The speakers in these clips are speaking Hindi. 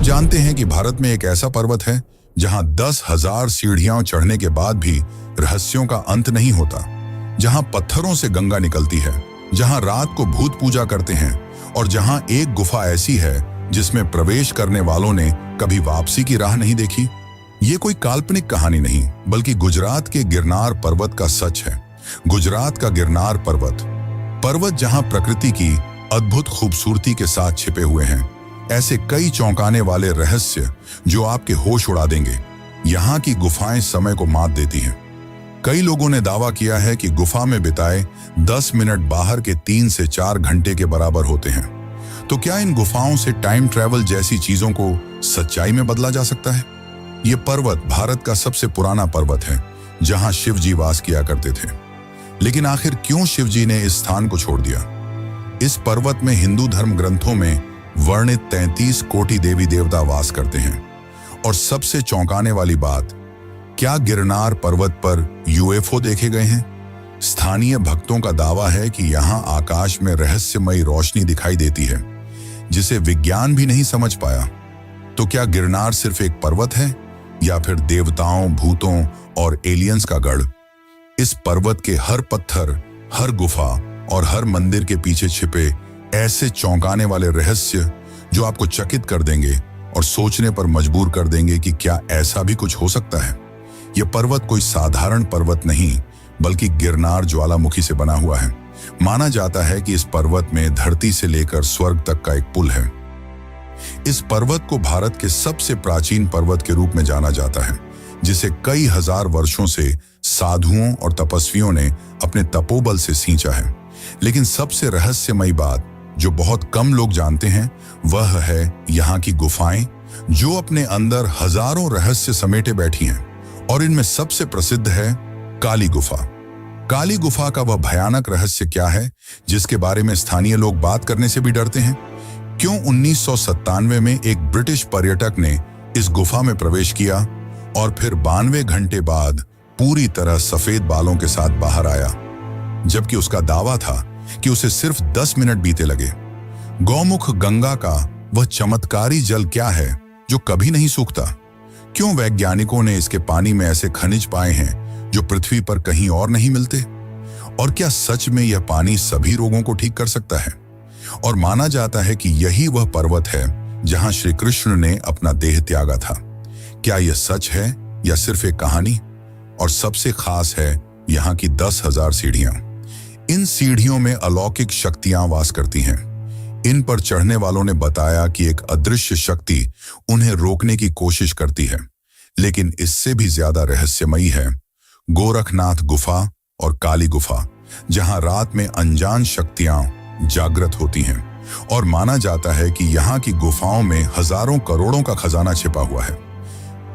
आप जानते हैं कि भारत में एक ऐसा पर्वत है जहां 10,000 सीढ़ियां चढ़ने के बाद भी रहस्यों का अंत नहीं होता, जहां पत्थरों से गंगा निकलती है, जहां रात को भूत पूजा करते हैं और जहां एक गुफा ऐसी है जिसमें प्रवेश करने वालों ने कभी वापसी की राह नहीं देखी। ये कोई काल्पनिक कहानी नहीं, बल्कि गुजरात के गिरनार पर्वत का सच है। गुजरात का गिरनार पर्वत जहां प्रकृति की अद्भुत खूबसूरती के साथ छिपे हुए हैं ऐसे कई चौंकाने वाले रहस्य जो आपके होश उड़ा देंगे। यहाँ की गुफाएं समय को मात देती हैं। कई लोगों ने दावा किया है कि गुफा में बिताए 10 मिनट बाहर के 3 से 4 घंटे के बराबर होते हैं। तो क्या इन गुफाओं से टाइम ट्रैवल जैसी चीजों को सच्चाई में बदला जा सकता है? ये पर्वत भारत का सबसे पुराना पर्वत है जहां शिव जी वास किया करते थे। लेकिन आखिर क्यों शिव जी ने इस स्थान को छोड़ दिया? इस पर्वत में हिंदू धर्म ग्रंथों में वर्णित 33 कोटि देवी देवता वास करते हैं। और सबसे चौंकाने वाली बात, क्या गिरनार पर्वत पर यूएफओ देखे गए हैं? स्थानीय भक्तों का दावा है कि यहाँ आकाश में रहस्यमयी रोशनी दिखाई देती है जिसे विज्ञान भी नहीं समझ पाया। तो क्या गिरनार सिर्फ एक पर्वत है या फिर देवताओं, भूतों और एलियंस का गढ़? इस पर्वत के हर पत्थर, हर गुफा और हर मंदिर के पीछे छिपे ऐसे चौंकाने वाले रहस्य जो आपको चकित कर देंगे और सोचने पर मजबूर कर देंगे कि क्या ऐसा भी कुछ हो सकता है। यह पर्वत कोई साधारण पर्वत नहीं, बल्कि गिरनार ज्वालामुखी से बना हुआ है। माना जाता है कि इस पर्वत में धरती से लेकर स्वर्ग तक का एक पुल है। इस पर्वत को भारत के सबसे प्राचीन पर्वत के रूप में जाना जाता है, जिसे कई हजार वर्षों से साधुओं और तपस्वियों ने अपने तपोबल से सींचा है। लेकिन सबसे रहस्यमयी बात जो बहुत कम लोग जानते हैं वह है यहाँ की गुफाएं, जो अपने अंदर हजारों रहस्य समेटे बैठी हैं। और इनमें सबसे प्रसिद्ध है काली गुफा। काली गुफा का वह भयानक रहस्य क्या है जिसके बारे में स्थानीय लोग बात करने से भी डरते हैं? क्यों 1997 में एक ब्रिटिश पर्यटक ने इस गुफा में प्रवेश किया और फिर 92 घंटे बाद पूरी तरह सफेद बालों के साथ बाहर आया, जबकि उसका दावा था कि उसे सिर्फ 10 मिनट बीते लगे? गौमुख गंगा का वह चमत्कारी जल क्या है जो कभी नहीं सूखता? क्यों वैज्ञानिकों ने इसके पानी में ऐसे खनिज पाए हैं जो पृथ्वी पर कहीं और नहीं मिलते? और क्या सच में यह पानी सभी रोगों को ठीक कर सकता है? और माना जाता है कि यही वह पर्वत है जहां श्री कृष्ण ने अपना देह त्यागा था। क्या यह सच है या सिर्फ एक कहानी? और सबसे खास है यहाँ की 10,000 सीढ़ियां। इन सीढ़ियों में अलौकिक शक्तियां वास करती हैं। इन पर चढ़ने वालों ने बताया कि एक अदृश्य शक्ति उन्हें रोकने की कोशिश करती है। लेकिन इससे भी ज्यादा रहस्यमयी है गोरखनाथ गुफा और काली गुफा, जहां रात में अनजान शक्तियां जागृत होती हैं। और माना जाता है कि यहाँ की गुफाओं में हजारों करोड़ों का खजाना छिपा हुआ है।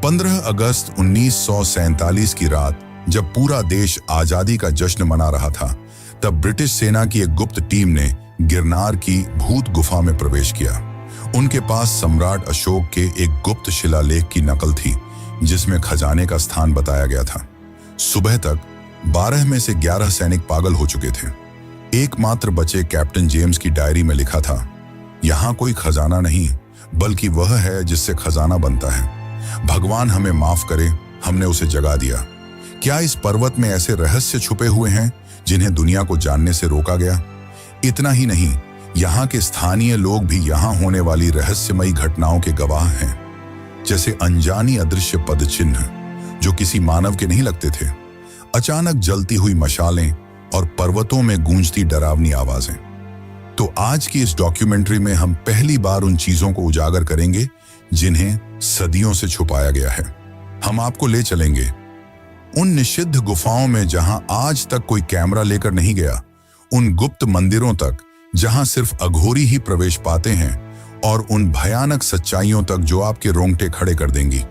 15 अगस्त 1947 की रात जब पूरा देश आजादी का जश्न मना रहा था, तब ब्रिटिश सेना की एक गुप्त टीम ने गिरनार की भूत गुफा में प्रवेश किया। उनके पास सम्राट अशोक के एक गुप्त शिलालेख की नकल थी जिसमें खजाने का स्थान बताया गया था। सुबह तक 12 में से 11 सैनिक पागल हो चुके थे। एकमात्र बचे कैप्टन जेम्स की डायरी में लिखा था, यहाँ कोई खजाना नहीं बल्कि वह है जिससे खजाना बनता है। भगवान हमें माफ करे, हमने उसे जगा दिया। क्या इस पर्वत में ऐसे रहस्य छुपे हुए हैं जिन्हें दुनिया को जानने से रोका गया? इतना ही नहीं, यहाँ के स्थानीय लोग भी यहाँ होने वाली रहस्यमयी घटनाओं के गवाह हैं, जैसे अनजानी अदृश्य पद चिन्ह जो किसी मानव के नहीं लगते थे, अचानक जलती हुई मशालें और पर्वतों में गूंजती डरावनी आवाजें। तो आज की इस डॉक्यूमेंट्री में हम पहली बार उन चीजों को उजागर करेंगे जिन्हें सदियों से छुपाया गया है। हम आपको ले चलेंगे उन निषिद्ध गुफाओं में जहां आज तक कोई कैमरा लेकर नहीं गया, उन गुप्त मंदिरों तक जहां सिर्फ अघोरी ही प्रवेश पाते हैं, और उन भयानक सच्चाइयों तक जो आपके रोंगटे खड़े कर देंगी।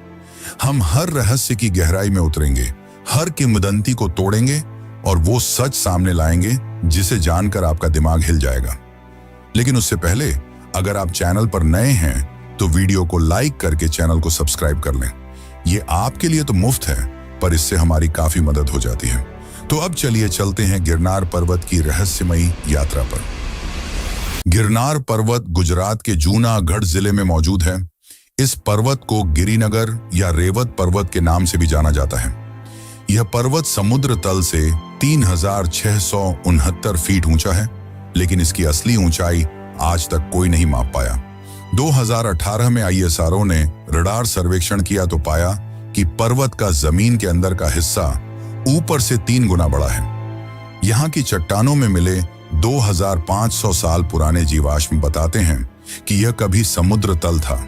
हम हर रहस्य की गहराई में उतरेंगे, हर किंवदंती को तोड़ेंगे और वो सच सामने लाएंगे जिसे जानकर आपका दिमाग हिल जाएगा। लेकिन उससे पहले अगर आप चैनल पर नए हैं तो वीडियो को लाइक करके चैनल को सब्सक्राइब कर लें। ये आपके लिए तो मुफ्त है, पर इससे हमारी काफी मदद हो जाती है। तो अब चलिए चलते हैं गिरनार पर्वत की रहस्यमयी यात्रा पर। गिरनार पर्वत गुजरात के जूनागढ़ जिले में मौजूद है। इस पर्वत को गिरिनगर या रेवत पर्वत के नाम से भी जाना जाता है। यह पर्वत समुद्र तल से 3669 फीट ऊंचा है, लेकिन इसकी असली ऊंचाई आज तक कोई नहीं माप पाया। 2018 में ISRO ने रडार सर्वेक्षण किया तो पाया कि पर्वत का जमीन के अंदर का हिस्सा ऊपर से 3 गुना बड़ा है। यहाँ की चट्टानों में मिले 2500 साल पुराने जीवाश्म बताते हैं कि यह कभी समुद्र तल था।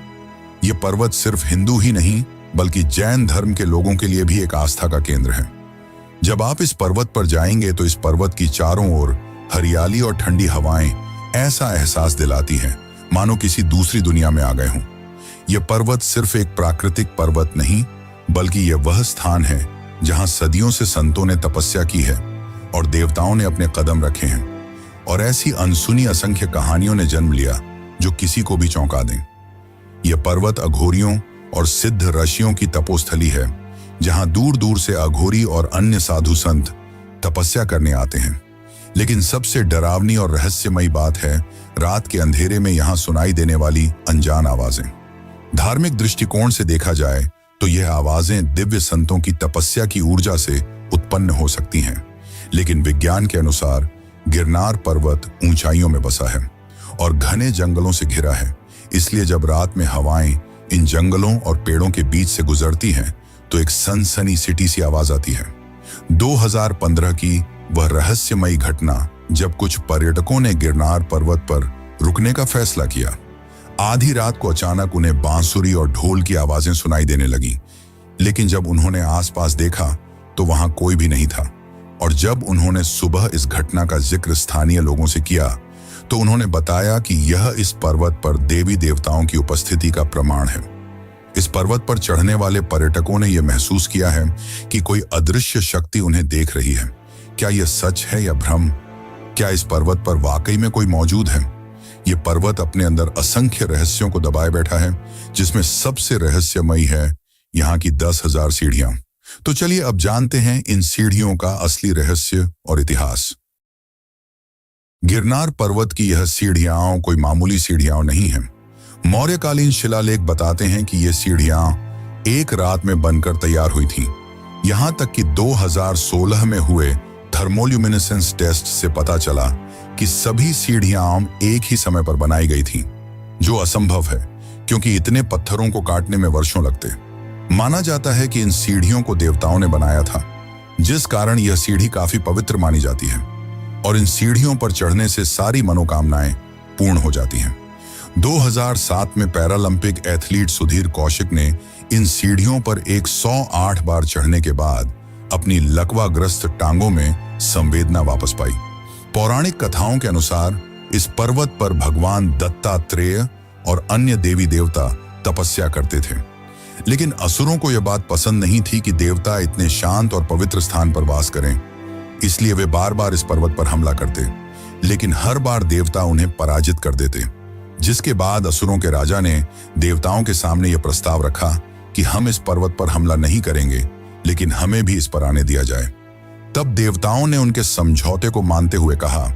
यह पर्वत सिर्फ हिंदू ही नहीं बल्कि जैन धर्म के लोगों के लिए भी एक आस्था का केंद्र है। जब आप इस पर्वत पर जाएंगे तो इस पर्वत की चारों ओर हरियाली और ठंडी हवाएं ऐसा एहसास दिलाती हैं मानो किसी दूसरी दुनिया में आ गए हों। यह पर्वत सिर्फ एक प्राकृतिक पर्वत नहीं बल्कि यह वह स्थान है जहां सदियों से संतों ने तपस्या की है और देवताओं ने अपने कदम रखे हैं, और ऐसी अनसुनी असंख्य कहानियों ने जन्म लिया जो किसी को भी चौंका दें। यह पर्वत अघोरियों और सिद्ध ऋषियों की तपोस्थली है, जहां दूर दूर से अघोरी और अन्य साधु संत तपस्या करने आते हैं। लेकिन सबसे डरावनी और रहस्यमयी बात है रात के अंधेरे में यहां सुनाई देने वाली अनजान आवाजें। धार्मिक दृष्टिकोण से देखा जाए तो यह आवाजें दिव्य संतों की तपस्या की ऊर्जा से उत्पन्न हो सकती हैं, लेकिन विज्ञान के अनुसार गिरनार पर्वत ऊंचाइयों में बसा है और घने जंगलों से घिरा है। इसलिए जब रात में हवाएं इन जंगलों और पेड़ों के बीच से गुजरती हैं तो एक सनसनी सिटी सी आवाज आती है। 2015 की वह रहस्यमयी घटना जब कुछ पर्यटकों ने गिरनार पर्वत पर रुकने का फैसला किया। आधी रात को अचानक उन्हें बांसुरी और ढोल की आवाजें सुनाई देने लगी, लेकिन जब उन्होंने आसपास देखा तो वहां कोई भी नहीं था। और जब उन्होंने सुबह इस घटना का जिक्र स्थानीय लोगों से किया तो उन्होंने बताया कि यह इस पर्वत पर देवी देवताओं की उपस्थिति का प्रमाण है। इस पर्वत पर चढ़ने वाले पर्यटकों ने यह महसूस किया है कि कोई अदृश्य शक्ति उन्हें देख रही है। क्या यह सच है या भ्रम? क्या इस पर्वत पर वाकई में कोई मौजूद है? यह पर्वत अपने अंदर असंख्य रहस्यों को दबाए बैठा है, जिसमें सबसे रहस्यमयी है यहाँ की 10,000 सीढ़ियां। तो चलिए अब जानते हैं इन सीढ़ियों का असली रहस्य और इतिहास। गिरनार पर्वत की यह सीढ़ियां कोई मामूली सीढ़ियां नहीं हैं। मौर्यकालीन शिलालेख बताते हैं कि ये सीढ़ियां एक रात में बनकर तैयार हुई थीं। यहां तक कि 2016 में हुए थर्मोल्यूमिनेसेंस टेस्ट से पता चला कि सभी सीढ़ियां एक ही समय पर बनाई गई थीं, जो असंभव है क्योंकि इतने पत्थरों को काटने में वर्षों लगते। माना जाता है कि इन सीढ़ियों को देवताओं ने बनाया था, जिस कारण यह सीढ़ी काफी पवित्र मानी जाती है और इन सीढ़ियों पर चढ़ने से सारी मनोकामनाएं पूर्ण हो जाती हैं। 2007 में पैरालंपिक एथलीट सुधीर कौशिक ने इन सीढ़ियों पर 108 बार चढ़ने के बाद अपनी लकवाग्रस्त टांगों में संवेदना वापस पाई। पौराणिक कथाओं के अनुसार इस पर्वत पर भगवान दत्तात्रेय और अन्य देवी देवता तपस्या करते थे, लेकिन असुरों को यह बात पसंद नहीं थी कि देवता इतने शांत और पवित्र स्थान पर वास करें। इसलिए वे बार बार इस पर्वत पर हमला करते, लेकिन हर बार देवता उन्हें पराजित कर देते। जिसके बाद असुरों के राजा ने देवताओं के सामने यह प्रस्ताव रखा कि हम इस पर्वत पर हमला नहीं करेंगे, लेकिन हमें भी इस पर आने दिया जाए। तब देवताओं ने उनके समझौते को मानते हुए कहा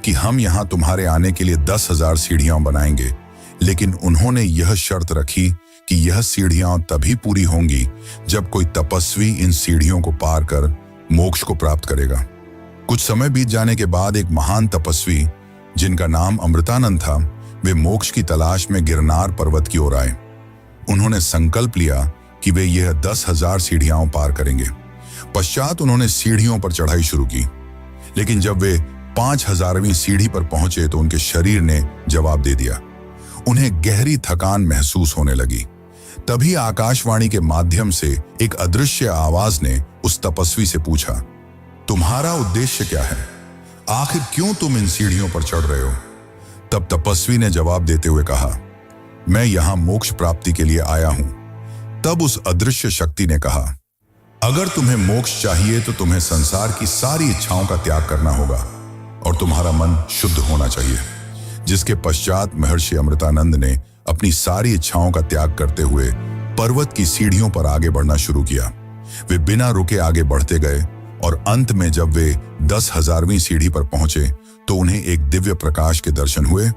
कि हम यहां तुम्हारे आने के लिए 10,000 सीढ़ियां बनाएंगे, लेकिन उन्होंने यह शर्त रखी कि यह सीढ़ियां तभी पूरी होंगी जब कोई तपस्वी इन सीढ़ियों को पार कर मोक्ष को प्राप्त करेगा। कुछ समय बीत जाने के बाद एक महान तपस्वी जिनका नाम अमृतानंद था, वे मोक्ष की तलाश में गिरनार पर्वत की ओर आए। उन्होंने संकल्प लिया कि वे यह 10,000 सीढ़ियां पार करेंगे। पश्चात उन्होंने सीढ़ियों पर चढ़ाई शुरू की, लेकिन जब वे 5000वीं सीढ़ी पर पहुंचे तो उनके शरीर ने जवाब दे दिया। उन्हें गहरी थकान महसूस होने लगी। तभी आकाशवाणी के माध्यम से एक अदृश्य आवाज ने उस तपस्वी से पूछा, तुम्हारा उद्देश्य क्या है? आखिर क्यों तुम इन सीढ़ियों पर चढ़ रहे हो? तब तपस्वी ने जवाब देते हुए कहा, मैं यहां मोक्ष प्राप्ति के लिए आया हूं। तब उस अदृश्य शक्ति ने कहा, अगर तुम्हें मोक्ष चाहिए तो तुम्हें संसार की सारी इच्छाओं का त्याग करना होगा और तुम्हारा मन शुद्ध होना चाहिए। जिसके पश्चात महर्षि अमृतानंद ने अपनी सारी इच्छाओं का त्याग करते हुए पर्वत की सीढ़ियों पर आगे बढ़ना शुरू किया। वे बिना रुके आगे बढ़ते गए और अंत में जब वे 10,000वीं सीढ़ी पर पहुंचे तो उन्हें एक दिव्य प्रकाश के दर्शन हुए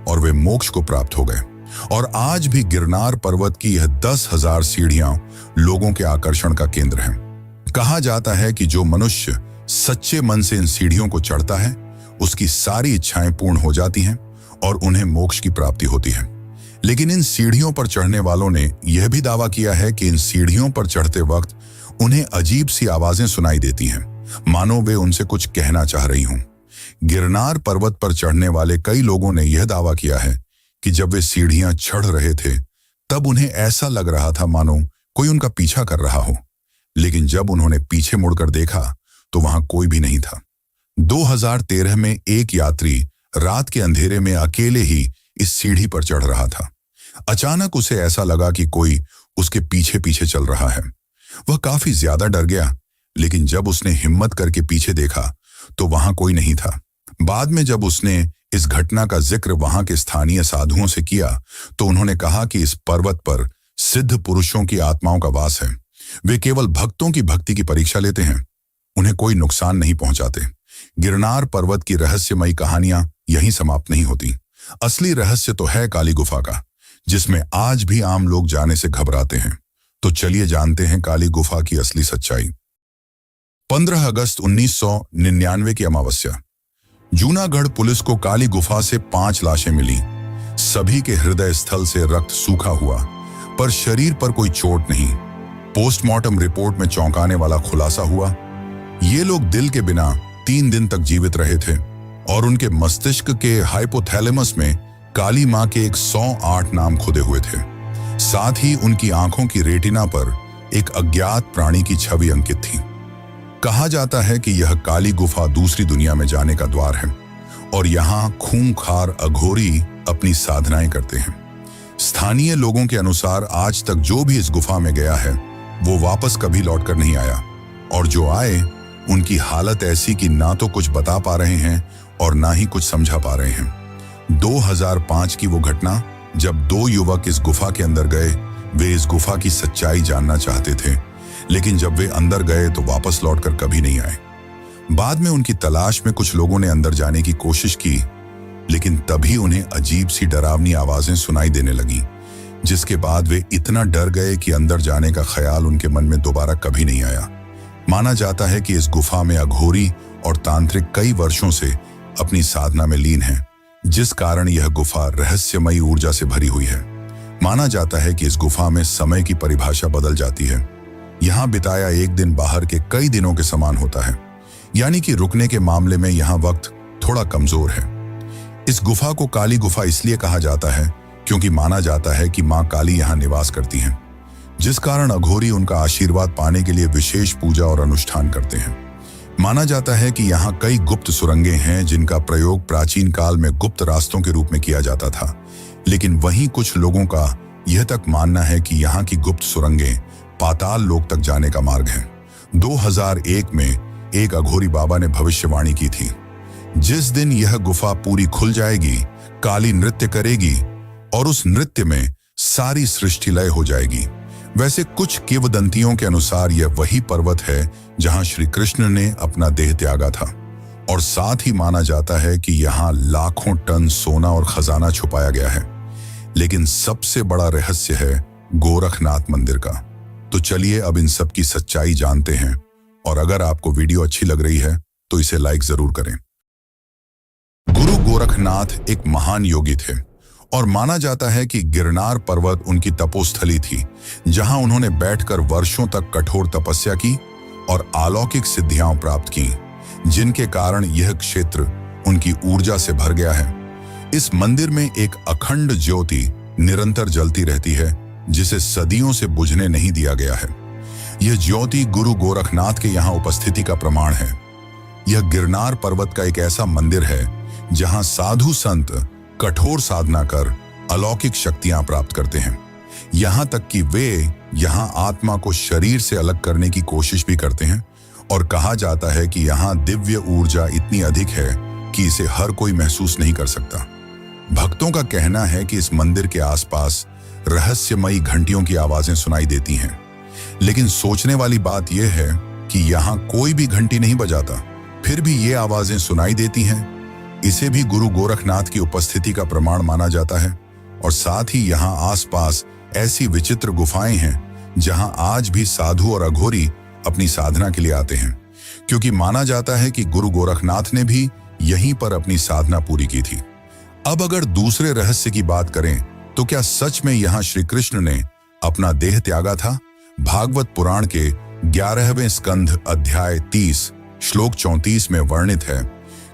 और वे मोक्ष को प्राप्त हो गए। और आज भी गिरनार पर्वत की यह 10,000 सीढ़ियां लोगों के आकर्षण का केंद्र हैं। कहा जाता है कि जो मनुष्य सच्चे मन से इन सीढ़ियों को चढ़ता है, उसकी सारी इच्छाएं पूर्ण हो जाती हैं और उन्हें मोक्ष की प्राप्ति होती है। लेकिन इन सीढ़ियों पर चढ़ने वालों ने यह भी दावा किया है कि इन सीढ़ियों पर चढ़ते वक्त उन्हें अजीब सी आवाजें सुनाई देती हैं, मानो वे उनसे कुछ कहना चाह रही हों। गिरनार पर्वत पर चढ़ने वाले कई लोगों ने यह दावा किया है कि जब वे सीढ़ियां चढ़ रहे थे तब उन्हें ऐसा लग रहा था मानो कोई उनका पीछा कर रहा हो, लेकिन जब उन्होंने पीछे मुड़कर देखा तो वहां कोई भी नहीं था। 2013 में एक यात्री रात के अंधेरे में अकेले ही इस सीढ़ी पर चढ़ रहा था। अचानक उसे ऐसा लगा कि कोई उसके पीछे पीछे चल रहा है। वह काफी ज्यादा डर गया, लेकिन जब उसने हिम्मत करके पीछे देखा तो वहां कोई नहीं था। बाद में जब उसने इस घटना का जिक्र वहां के स्थानीय साधुओं से किया तो उन्होंने कहा कि इस पर्वत पर सिद्ध पुरुषों की आत्माओं का वास है। वे केवल भक्तों की भक्ति की परीक्षा लेते हैं, उन्हें कोई नुकसान नहीं पहुंचाते। गिरनार पर्वत की रहस्यमयी कहानियां यहीं समाप्त नहीं होती। असली रहस्य तो है काली गुफा का, जिसमें आज भी आम लोग जाने से घबराते हैं। तो चलिए जानते हैं काली गुफा की असली सच्चाई। 15 अगस्त 1999 की अमावस्या, जूनागढ़ पुलिस को काली गुफा से 5 लाशें मिली। सभी के हृदय स्थल से रक्त सूखा हुआ, पर शरीर पर कोई चोट नहीं। पोस्टमार्टम रिपोर्ट में चौंकाने वाला खुलासा हुआ, ये लोग दिल के बिना 3 दिन तक जीवित रहे थे और उनके मस्तिष्क के हाइपोथैलेमस में काली मां के 108 नाम खुदे हुए थे। साथ ही उनकी आंखों की रेटिना पर एक अज्ञात प्राणी की छवि अंकित थी। कहा जाता है कि यह काली गुफा दूसरी दुनिया में जाने का द्वार है और यहाँ खूंखार अघोरी अपनी साधनाएं करते हैं। स्थानीय लोगों के अनुसार आज तक जो भी इस गुफा में गया है वो वापस कभी लौटकर नहीं आया, और जो आए उनकी हालत ऐसी कि ना तो कुछ बता पा रहे हैं और ना ही कुछ समझा पा रहे हैं। 2005 की वो घटना जब 2 युवक इस गुफा के अंदर गए। वे इस गुफा की सच्चाई जानना चाहते थे, लेकिन जब वे अंदर गए तो वापस लौटकर कभी नहीं आए। बाद में उनकी तलाश में कुछ लोगों ने अंदर जाने की कोशिश की, लेकिन तभी उन्हें अजीब सी डरावनी आवाजें सुनाई देने लगी, जिसके बाद वे इतना डर गए कि अंदर जाने का ख्याल उनके मन में दोबारा कभी नहीं आया। माना जाता है कि इस गुफा में अघोरी और तांत्रिक कई वर्षों से अपनी साधना में लीन हैं, जिस कारण यह गुफा रहस्यमयी ऊर्जा से भरी हुई है। माना जाता है कि इस गुफा में समय की परिभाषा बदल जाती है। यहाँ बिताया एक दिन बाहर के कई दिनों के समान होता है, यानी कि रुकने के मामले में यहाँ वक्त थोड़ा कमजोर है। इस गुफा को काली गुफा इसलिए कहा जाता है क्योंकि माना जाता है कि मां काली यहाँ निवास करती हैं, जिस कारण अघोरी उनका आशीर्वाद पाने के लिए विशेष पूजा और अनुष्ठान करते हैं। माना जाता है कि यहाँ कई गुप्त सुरंगें हैं जिनका प्रयोग प्राचीन काल में गुप्त रास्तों के रूप में किया जाता था, लेकिन वहीं कुछ लोगों का यह तक मानना है कि यहाँ की गुप्त सुरंगें पाताल लोक तक जाने का मार्ग है। 2001 में एक अघोरी बाबा ने भविष्यवाणी की थी, जिस दिन यह गुफा पूरी खुल जाएगी, काली नृत्य करेगी और उस नृत्य में सारी सृष्टि लय हो जाएगी। वैसे कुछ किंवदंतियों के अनुसार यह वही पर्वत है जहां श्री कृष्ण ने अपना देह त्यागा था, और साथ ही माना जाता है कि यहाँ लाखों टन सोना और खजाना छुपाया गया है। लेकिन सबसे बड़ा रहस्य है गोरखनाथ मंदिर का। तो चलिए अब इन सब की सच्चाई जानते हैं, और अगर आपको वीडियो अच्छी लग रही है तो इसे लाइक जरूर करें। गुरु गोरखनाथ एक महान योगी थे और माना जाता है कि गिरनार पर्वत उनकी तपोस्थली थी, जहां उन्होंने बैठकर वर्षों तक कठोर तपस्या की और अलौकिक सिद्धियां प्राप्त की, जिनके कारण यह क्षेत्र उनकी ऊर्जा से भर गया है। इस मंदिर में एक अखंड ज्योति निरंतर जलती रहती है, जिसे सदियों से बुझने नहीं दिया गया है। यह ज्योति गुरु गोरखनाथ के यहाँ उपस्थिति का प्रमाण है। यह गिरनार पर्वत का एक ऐसा मंदिर है जहां साधु संत कठोर साधना कर अलौकिक शक्तियां प्राप्त करते हैं। यहां तक कि वे यहां आत्मा को शरीर से अलग करने की कोशिश भी करते हैं, और कहा जाता है कि यहां दिव्य ऊर्जा इतनी अधिक है कि इसे हर कोई महसूस नहीं कर सकता। भक्तों का कहना है कि इस मंदिर के आसपास रहस्यमयी घंटियों की आवाजें सुनाई देती हैं, लेकिन सोचने वाली बात यह है कि यहाँ कोई भी घंटी नहीं बजाता, फिर भी ये आवाजें सुनाई देती हैं। इसे भी गुरु गोरखनाथ की उपस्थिति का प्रमाण माना जाता है। और साथ ही यहाँ आसपास ऐसी विचित्र गुफाएं हैं जहां आज भी साधु और अघोरी अपनी साधना के लिए आते हैं, क्योंकि माना जाता है कि गुरु गोरखनाथ ने भी यहीं पर अपनी साधना पूरी की थी। अब अगर दूसरे रहस्य की बात करें तो क्या सच में यहाँ श्री कृष्ण ने अपना देह त्यागा था? भागवत पुराण के 11वें स्कंध अध्याय 30 श्लोक 34 में वर्णित है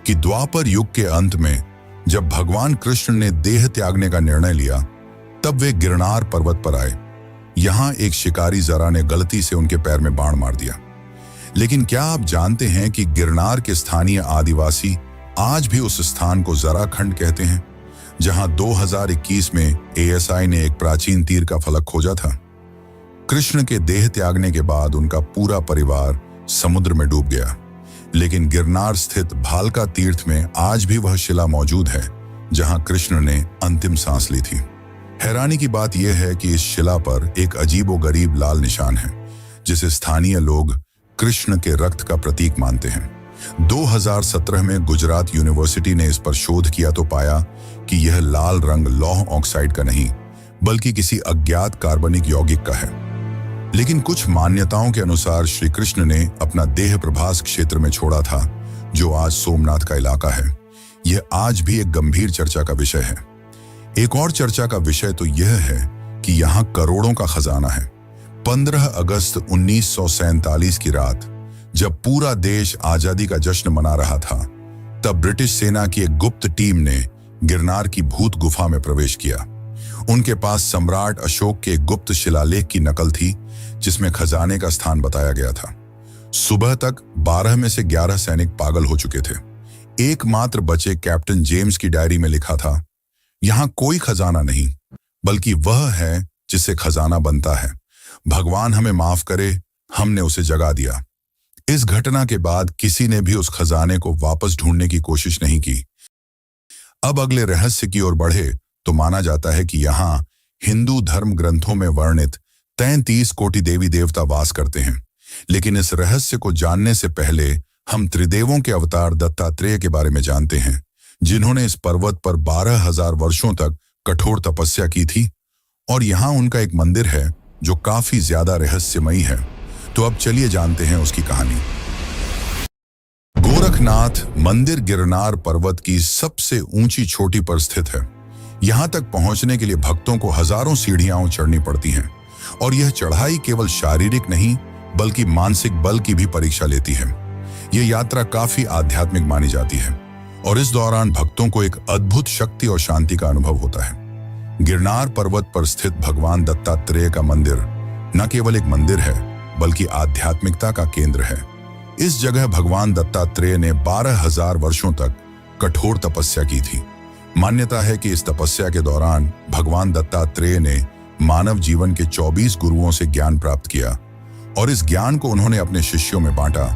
कि द्वापर युग के अंत में जब भगवान कृष्ण ने देह त्यागने का निर्णय लिया तब वे गिरनार पर्वत पर आए। यहाँ एक शिकारी जरा ने गलती से उनके पैर में बाण मार दिया। लेकिन क्या आप जानते हैं कि गिरनार के स्थानीय आदिवासी आज भी उस स्थान को जराखंड कहते हैं, जहां 2021 में ASI ने एक प्राचीन तीर का फलक खोजा था। कृष्ण के देह त्यागने के बाद उनका पूरा परिवार समुद्र में डूब गया, लेकिन गिरनार स्थित भालका तीर्थ में आज भी वह शिला मौजूद है जहां कृष्ण ने अंतिम सांस ली थी। हैरानी की बात यह है कि इस शिला पर एक अजीबोगरीब लाल निशान है, जिसे स्थानीय लोग कृष्ण के रक्त का प्रतीक मानते हैं। 2017 में गुजरात यूनिवर्सिटी ने इस पर शोध किया तो पाया कि यह लाल रंग लौह ऑक्साइड का नहीं बल्कि किसी अज्ञात कार्बनिक यौगिक का है। लेकिन कुछ मान्यताओं के अनुसार श्री कृष्ण ने अपना देह प्रभास क्षेत्र में छोड़ा था, जो आज सोमनाथ का इलाका है। यह आज भी एक गंभीर चर्चा का विषय है। एक और चर्चा का विषय तो यह है कि यहाँ करोड़ों का खजाना है। 15 अगस्त 1947 की रात जब पूरा देश आजादी का जश्न मना रहा था, तब ब्रिटिश सेना की एक गुप्त टीम ने गिरनार की भूत गुफा में प्रवेश किया। उनके पास सम्राट अशोक के गुप्त शिलालेख की नकल थी, जिसमें खजाने का स्थान बताया गया था। सुबह तक 12 में से 11 सैनिक पागल हो चुके थे। एकमात्र बचे कैप्टन जेम्स की डायरी में लिखा था, यहाँ कोई खजाना नहीं, बल्कि वह है जिससे खजाना बनता है। भगवान हमें माफ करे, हमने उसे जगा दिया। इस घटना के बाद किसी ने भी उस खजाने को वापस ढूंढने की कोशिश नहीं की। अब अगले रहस्य की ओर बढ़े तो माना जाता है कि यहाँ हिंदू धर्म ग्रंथों में वर्णित 33 कोटि देवी देवता वास करते हैं। लेकिन इस रहस्य को जानने से पहले हम त्रिदेवों के अवतार दत्तात्रेय के बारे में जानते हैं, जिन्होंने इस पर्वत पर 12,000 वर्षों तक कठोर तपस्या की थी। और यहाँ उनका एक मंदिर है जो काफी ज्यादा रहस्यमयी है। तो अब चलिए जानते हैं उसकी कहानी। गोरखनाथ मंदिर गिरनार पर्वत की सबसे ऊंची चोटी पर स्थित है। यहाँ तक पहुंचने के लिए भक्तों को हजारों सीढ़ियां चढ़नी पड़ती हैं, और यह चढ़ाई केवल शारीरिक नहीं बल्कि मानसिक बल की भी परीक्षा लेती है। यह यात्रा काफी आध्यात्मिक मानी जाती है, और इस दौरान भक्तों को एक अद्भुत शक्ति और शांति का अनुभव होता है। गिरनार पर्वत पर स्थित भगवान दत्तात्रेय का मंदिर न केवल एक मंदिर है बल्कि आध्यात्मिकता का केंद्र है। इस जगह भगवान दत्तात्रेय ने 12,000 वर्षों तक कठोर तपस्या की थी। मान्यता है कि इस तपस्या के दौरान भगवान दत्तात्रेय ने मानव जीवन के 24 गुरुओं से ज्ञान प्राप्त किया, और इस ज्ञान को उन्होंने अपने शिष्यों में बांटा।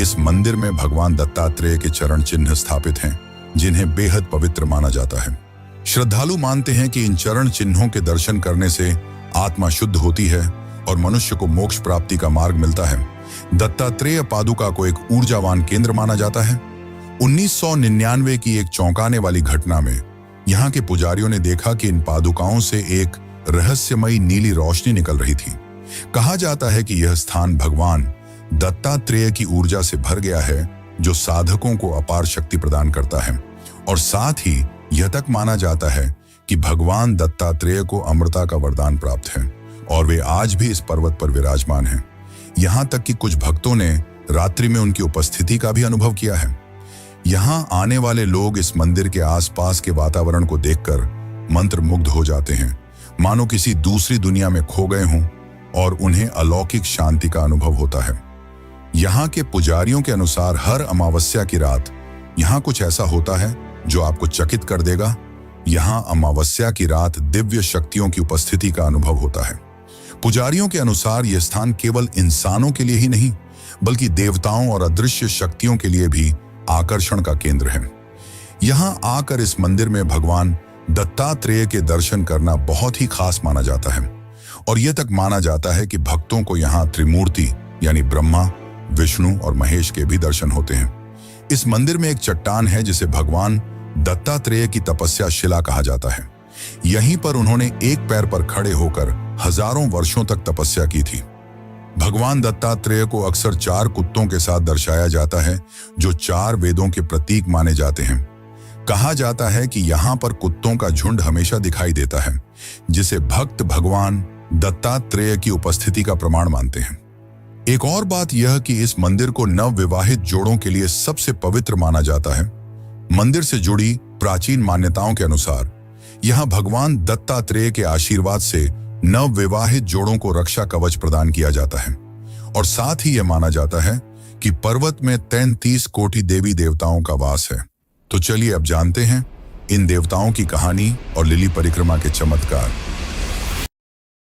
इस मंदिर में भगवान दत्तात्रेय के चरण चिन्ह स्थापित हैं, जिन्हें बेहद पवित्र माना जाता है। श्रद्धालु मानते हैं कि इन चरण चिन्हों के दर्शन करने से आत्मा शुद्ध होती है और मनुष्य को मोक्ष प्राप्ति का मार्ग मिलता है। दत्तात्रेय पादुका को एक ऊर्जावान केंद्र माना जाता है। 1999 की एक चौंकाने वाली घटना में यहाँ के पुजारियों ने देखा कि इन पादुकाओं से एक रहस्यमयी नीली रोशनी निकल रही थी। कहा जाता है कि यह स्थान भगवान दत्तात्रेय की ऊर्जा से भर गया है, जो साधकों को अपार शक्ति प्रदान करता है। और साथ ही यह तक माना जाता है कि भगवान दत्तात्रेय को अमरता का वरदान प्राप्त है, और वे आज भी इस पर्वत पर विराजमान हैं। यहाँ तक कि कुछ भक्तों ने रात्रि में उनकी उपस्थिति का भी अनुभव किया है। यहाँ आने वाले लोग इस मंदिर के आसपास के वातावरण को देखकर मंत्रमुग्ध हो जाते हैं, मानो किसी दूसरी दुनिया में खो गए हों, और उन्हें अलौकिक शांति का अनुभव होता है। यहाँ के पुजारियों के अनुसार हर अमावस्या की रात यहाँ कुछ ऐसा होता है जो आपको चकित कर देगा। यहाँ अमावस्या की रात दिव्य शक्तियों की उपस्थिति का अनुभव होता है। पुजारियों के अनुसार यह स्थान केवल इंसानों के लिए ही नहीं बल्कि देवताओं और अदृश्य शक्तियों के लिए भी आकर्षण का केंद्र है। यहाँ आकर इस मंदिर में भगवान दत्तात्रेय के दर्शन करना बहुत ही खास माना जाता है, और यह तक माना जाता है कि भक्तों को यहाँ त्रिमूर्ति यानी ब्रह्मा, विष्णु और महेश के भी दर्शन होते हैं। इस मंदिर में एक चट्टान है जिसे भगवान दत्तात्रेय की तपस्या शिला कहा जाता है। यहीं पर उन्होंने एक पैर पर खड़े होकर हजारों वर्षों तक तपस्या की थी। भगवान दत्तात्रेय को अक्सर 4 कुत्तों के साथ दर्शाया जाता है, जो 4 वेदों के प्रतीक माने जाते हैं। कहा जाता है कि यहाँ पर कुत्तों का झुंड हमेशा दिखाई देता है, जिसे भक्त भगवान दत्तात्रेय की उपस्थिति का प्रमाण मानते हैं। एक और बात यह कि इस मंदिर को नवविवाहित जोड़ों के लिए सबसे पवित्र माना जाता है। मंदिर से जुड़ी प्राचीन मान्यताओं के अनुसार यहाँ भगवान दत्तात्रेय के आशीर्वाद से नवविवाहित जोड़ों को रक्षा कवच प्रदान किया जाता है, और साथ ही यह माना जाता है कि पर्वत में 33 कोटि देवी देवताओं का वास है। तो चलिए अब जानते हैं इन देवताओं की कहानी और लिली परिक्रमा के चमत्कार।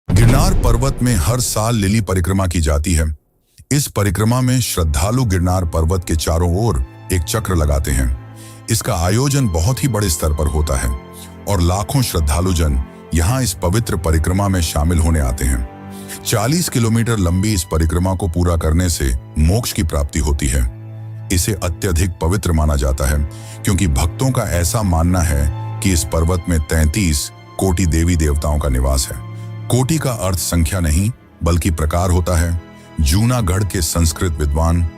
गिरनार पर्वत में हर साल लिली परिक्रमा की जाती है। इस परिक्रमा में श्रद्धालु गिरनार पर्वत के चारों ओर एक चक्र लगाते हैं। इसका आयोजन बहुत ही बड़े स्तर पर होता है और लाखों श्रद्धालुजन यहाँ इस पवित्र परिक्रमा में शामिल होने आते हैं। 40 किलोमीटर लंबी इस परिक्रमा को पूरा करने से मोक्ष की प्राप्ति होती है। इसे अत्यधिक पवित्र माना जाता है क्योंकि भक्तों का ऐसा मानना है कि इस पर्वत में 33 कोटि देवी देवताओं का निवास है। कोटि का अर्थ संख्या नहीं बल्कि प्रकार होता है। जूनागढ़ के संस्कृत विद्वान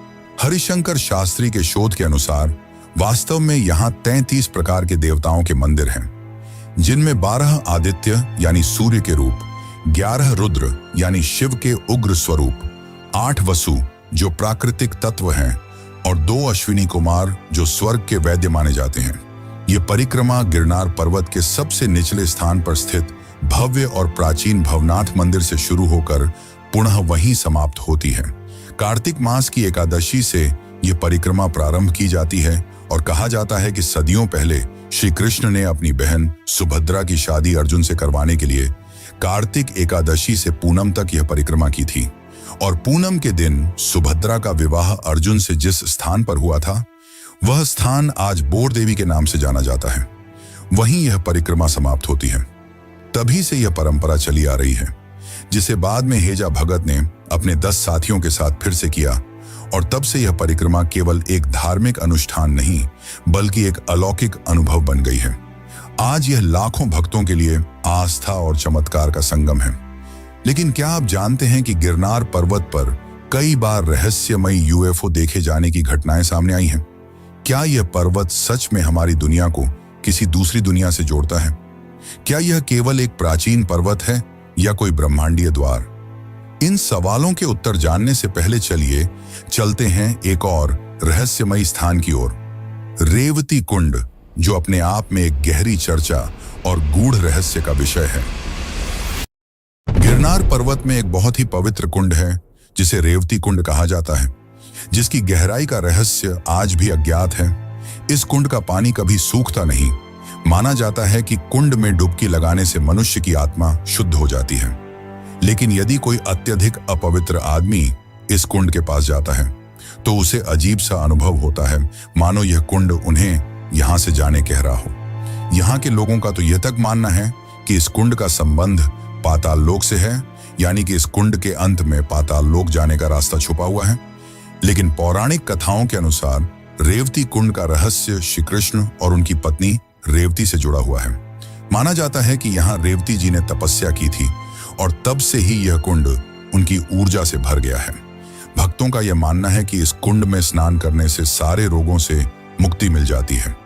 हरिशंकर शास्त्री के शोध के अनुसार वास्तव में यहाँ 33 प्रकार के देवताओं के मंदिर हैं, जिनमें 12 आदित्य यानी सूर्य के रूप, 11 रुद्र यानी शिव के उग्र स्वरूप, 8 वसु जो प्राकृतिक तत्व हैं और 2 अश्विनी कुमार जो स्वर्ग के वैद्य माने जाते हैं। ये परिक्रमा गिरनार पर्वत के सबसे निचले स्थान पर स्थित भव्य और प्राचीन भवनाथ मंदिर से शुरू होकर पुनः वहीं समाप्त होती है। कार्तिक मास की एकादशी से ये परिक्रमा प्रारंभ की जाती है और कहा जाता है कि सदियों पहले श्री कृष्ण ने अपनी बहन सुभद्रा की शादी अर्जुन से करवाने के लिए कार्तिक एकादशी से पूनम तक यह परिक्रमा की थी, और पूनम के दिन सुभद्रा का विवाह अर्जुन से जिस स्थान पर हुआ था वह स्थान आज बोर देवी के नाम से जाना जाता है। वहीं यह परिक्रमा समाप्त होती है। तभी से यह परंपरा चली आ रही है, जिसे बाद में हेजा भगत ने अपने 10 साथियों के साथ फिर से किया, और तब से यह परिक्रमा केवल एक धार्मिक अनुष्ठान नहीं बल्कि एक अलौकिक अनुभव बन गई है। आज यह लाखों भक्तों के लिए आस्था और चमत्कार का संगम है। लेकिन क्या आप जानते हैं कि गिरनार पर्वत पर कई बार रहस्यमयी यूएफओ देखे जाने की घटनाएं सामने आई हैं? क्या यह पर्वत सच में हमारी दुनिया को किसी दूसरी दुनिया से जोड़ता है? क्या यह केवल एक प्राचीन पर्वत है या कोई ब्रह्मांडीय द्वार? इन सवालों के उत्तर जानने से पहले चलिए चलते हैं एक और रहस्यमयी स्थान की ओर, रेवती कुंड, जो अपने आप में एक गहरी चर्चा और गूढ़ रहस्य का विषय है। गिरनार पर्वत में एक बहुत ही पवित्र कुंड है जिसे रेवती कुंड कहा जाता है, जिसकी गहराई का रहस्य आज भी अज्ञात है। इस कुंड का पानी कभी सूखता नहीं। माना जाता है कि कुंड में डुबकी लगाने से मनुष्य की आत्मा शुद्ध हो जाती है। लेकिन यदि कोई अत्यधिक अपवित्र आदमी इस कुंड के पास जाता है तो उसे अजीब सा अनुभव होता है, मानो यह कुंड उन्हें यहाँ से जाने कह रहा हो। यहाँ के लोगों का तो यह तक मानना है कि इस कुंड का संबंध पाताल लोक से है, यानी कि इस कुंड के अंत में पाताल लोक जाने का रास्ता छुपा हुआ है। लेकिन पौराणिक कथाओं के अनुसार रेवती कुंड का रहस्य श्री कृष्ण और उनकी पत्नी रेवती से जुड़ा हुआ है। माना जाता है कि यहाँ रेवती जी ने तपस्या की थी और तब से ही यह कुंड उनकी ऊर्जा से भर गया है। भक्तों का यह मानना है कि इस कुंड में स्नान करने से सारे रोगों से मुक्ति मिल जाती है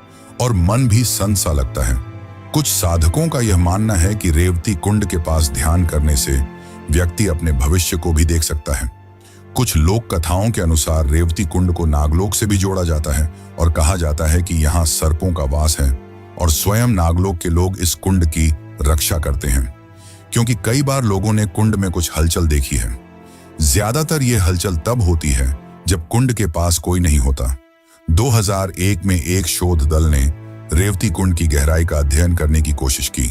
और मन भी संत सा लगता है। कुछ साधकों का यह मानना है कि रेवती कुंड के पास ध्यान करने से व्यक्ति अपने भविष्य को भी देख सकता है। कुछ लोक कथाओं के अनुसार रेवती कुंड को नागलोक से भी जोड़ा जाता है और कहा जाता है कि यहाँ सर्पों का वास है और स्वयं नागलोक के लोग इस कुंड की रक्षा करते हैं, क्योंकि कई बार लोगों ने कुंड में कुछ हलचल देखी है। ज्यादातर ये हलचल तब होती है जब कुंड के पास कोई नहीं होता। 2001 में एक शोध दल ने रेवती कुंड की गहराई का अध्ययन करने की कोशिश की,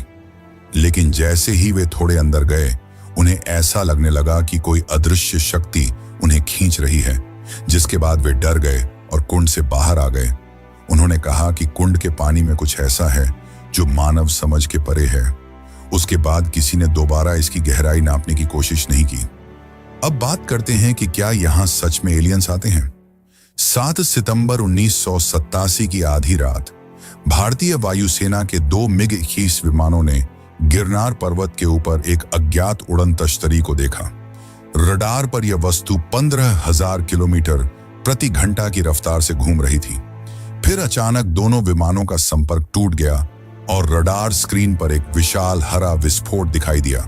लेकिन जैसे ही वे थोड़े अंदर गए उन्हें ऐसा लगने लगा कि कोई अदृश्य शक्ति उन्हें खींच रही है, जिसके बाद वे डर गए और कुंड से बाहर आ गए। उन्होंने कहा कि कुंड के पानी में कुछ ऐसा है जो मानव समझ के परे है। उसके बाद किसी ने दोबारा इसकी गहराई नापने की कोशिश नहीं की। अब बात करते हैं कि क्या यहाँ सच में एलियंस आते हैं। 7 सितंबर 1987 की आधी रात भारतीय वायुसेना के 2 MiG-21 विमानों ने गिरनार पर्वत के ऊपर एक अज्ञात उड़न तश्तरी को देखा। रडार पर यह वस्तु 15,000 किलोमीटर प्रति घंटा की रफ्तार से घूम रही थी। फिर अचानक दोनों विमानों का संपर्क टूट गया और रडार स्क्रीन पर एक विशाल हरा विस्फोट दिखाई दिया,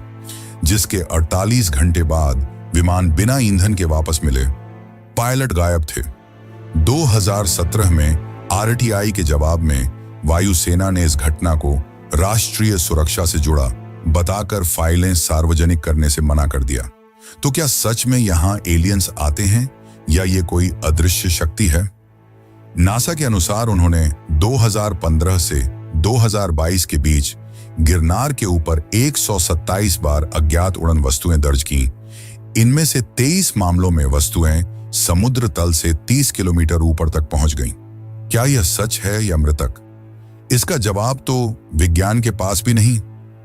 जिसके 48 घंटे बाद विमान बिना ईंधन के वापस मिले। पायलट गायब थे। 2017 में आरटीआई के जवाब में वायुसेना ने इस घटना को राष्ट्रीय सुरक्षा से जुड़ा बताकर फाइलें सार्वजनिक करने से मना कर दिया। तो क्या सच में यहां एलियंस आते हैं या ये कोई अदृश्य शक्ति है? नासा के अनुसार उन्होंने 2015 से 2022 के बीच गिरनार के ऊपर 127 बार अज्ञात उड़न वस्तुएं दर्ज की। इनमें से 23 मामलों में वस्तुएं समुद्र तल से 30 किलोमीटर ऊपर तक पहुंच गईं। क्या यह सच है या मृतक? इसका जवाब तो विज्ञान के पास भी नहीं,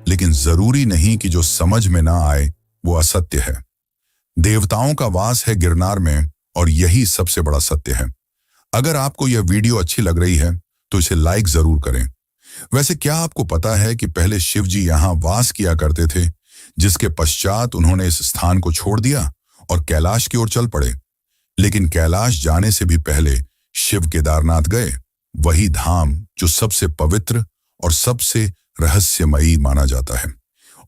लेकिन जरूरी नहीं कि जो समझ में ना आए वो असत्य है। देवताओं का वास है गिरनार में और यही सबसे बड़ा सत्य है। अगर आपको यह वीडियो अच्छी लग रही है तो इसे लाइक जरूर करें। वैसे क्या आपको पता है कि पहले शिव जी यहां वास किया करते थे, जिसके पश्चात उन्होंने इस स्थान को छोड़ दिया और कैलाश की ओर चल पड़े। लेकिन कैलाश जाने से भी पहले शिव केदारनाथ गए, वही धाम जो सबसे पवित्र और सबसे रहस्यमयी माना जाता है।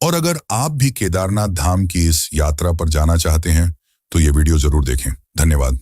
और अगर आप भी केदारनाथ धाम की इस यात्रा पर जाना चाहते हैं तो ये वीडियो जरूर देखें। धन्यवाद।